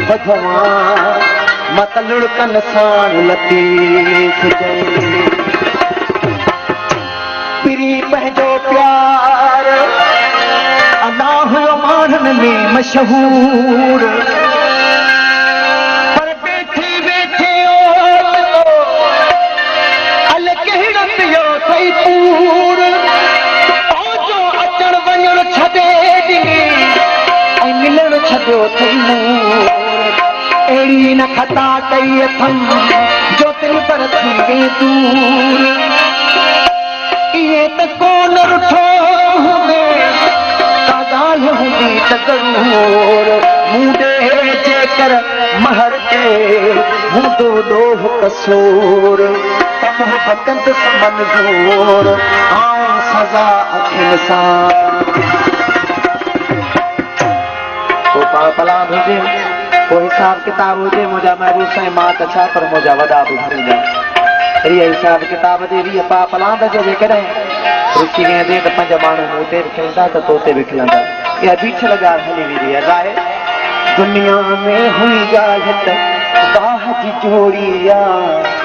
बधवा मत लुड़कन साण लतीफ जई पिरी पंहिंजो प्यार अदा हुयो माण्हुनि में मशहूर पर वेठे वेठे अल कहिड़ो पियो थई पूर पंहिंजो अचण वञण छॾे ॾिनी ऐं मिलण छॾियो थई मूर अहिड़ी न खता कई अथमि जो तिल पर थी वे दूर ये त कोन रुठो का ॻाल्हि हूंदी त ज़रूर मूंडे जेकर महर के हूंदो ॾोह कसूर त मोहबतनि सां मंज़ूर आऊं सज़ा अखियुनि सां को पलान हुजे को हिसाब किताब हुजे मुंहिंजा महिबूब साईं मां त छा पर मुंहिंजा वॾा बि भरींदा रीअ हिसाब किताब जे रीअ पलांद जो जेकॾहिं रुची वेंदे त पंज माण्हू उते बि खिलंदा त तोते बि खिलंदा इहा बीठल ॻाल्हि हली वेंदी आहे राय दुनिया में हुई ॻाल्हि त बाह जी जोड़ी आहे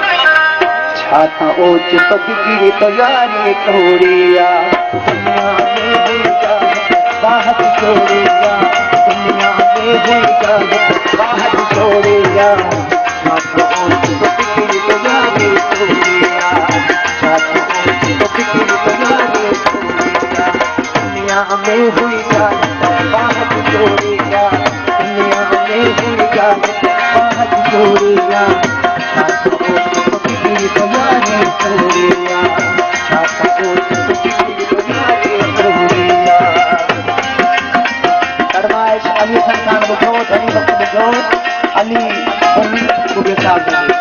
छा त ओच पगिरी तो यारी तोड़ी आहे दुनिया में हुई ॻाल्हि बाह जी जोड़ी आहे दुनिया में हुई ॻाल्हि बाह जी जोड़ी आहे छा त ओच पगिरी तो यारी दुनिया में हुई बाह जोड़िया दुनिया में हुई बाह जोड़िया फरमाइश अली खान बुझो धनी वक्त बुझो अली उम्मीद साहब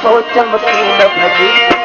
सोचम की न भजी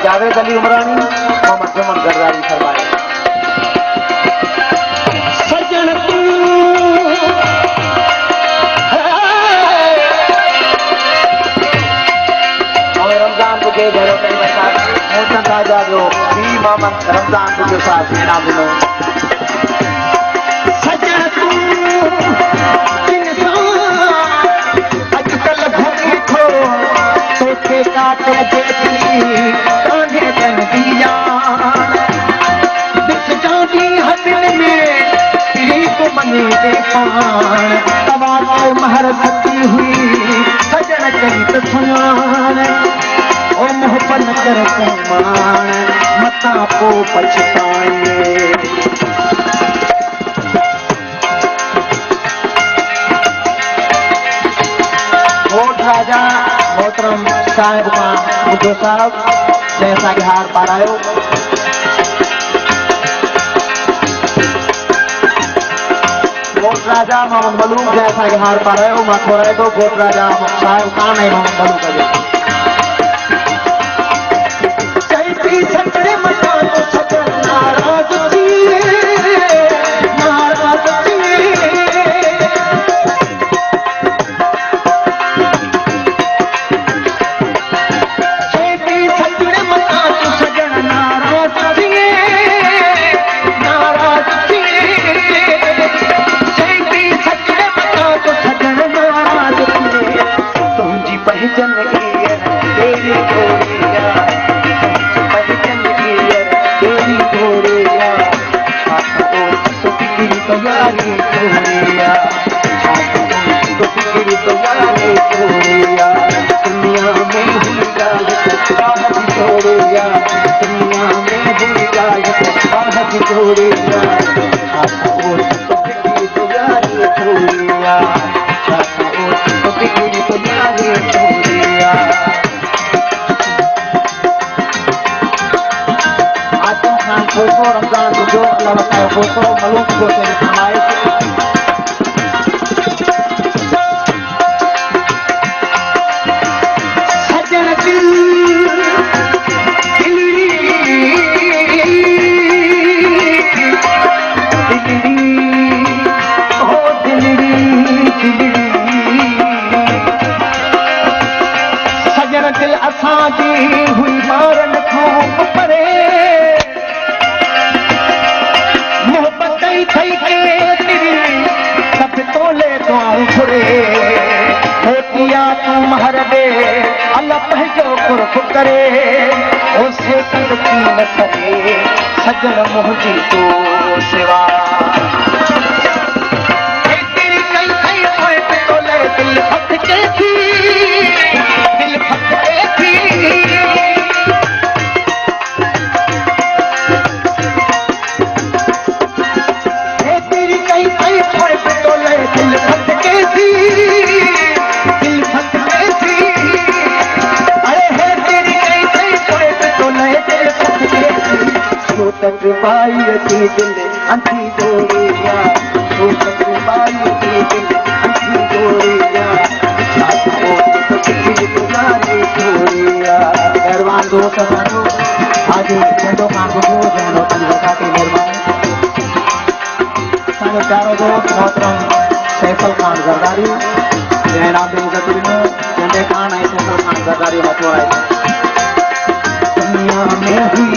जावेद अली उमरानी मोहम्मद जुमन जरदारी फरमाए सजन तू और रमजान बुझे घरों में मोहम्मद राजा जो भी मोहम्मद रमजान बुझे साथ में ना मिलो सजन तू अजकल घूमी थो तोखे काट जेती महर सती हुई सजन चरित सुनान ओ मोहब्बत कर कुमान मता को पछताए कोट राजा मोहतरम साहिब खान मुझो साहब जैसा कि हार पारायो कोट राजा मोहम्मद मलूक जैसा कि हार पा रहे हो मत हो रहे तो कोट राजा साहिब खान है मोहम्मद मलूक का दुनिया में हुई गायब बाहर जोड़िया तो बिगड़ी तो यारी छोड़िया तो बिगड़ी तो यारी छोड़िया आजम खान फोटो रमजान जो अल्लाह बताए फोटो मलूक को तेरे फरमाए दिल असांजी हुई मारन खां परे मोहब्बत थई केतरी सब तोले दुआऊं घुरे होतिया तूं महर दे अल्लाह पंहिंजो कुर्ब करे ओसे कद थी न सघे सजन मुंहिंजी तो सिवा केतरी कई थई पोइ तोले दिल फटके थी दिल फटके थी केतरी कई थई पोइ तोले दिल फटके थी दिल फटके थी अरे हे तेरी कई थई पोइ तोले दिल फटके थी तो तक पाई थी दिल अंधी जोड़िया तो तक पाई थी दिल अंधी जोड़िया मेहरबान दोस्त साथियों आज नंढो खां गुज़रो जंहिंजो तनज़ा के मेहरबानी असांजो प्यारो दोस्त मोहतरम सैफल खान ज़रदारी जंहिं नाम ते इज़त ॾिनो नंढे खान ऐं सैफल खान ज़रदारी मथो आहे दुनिया में हुई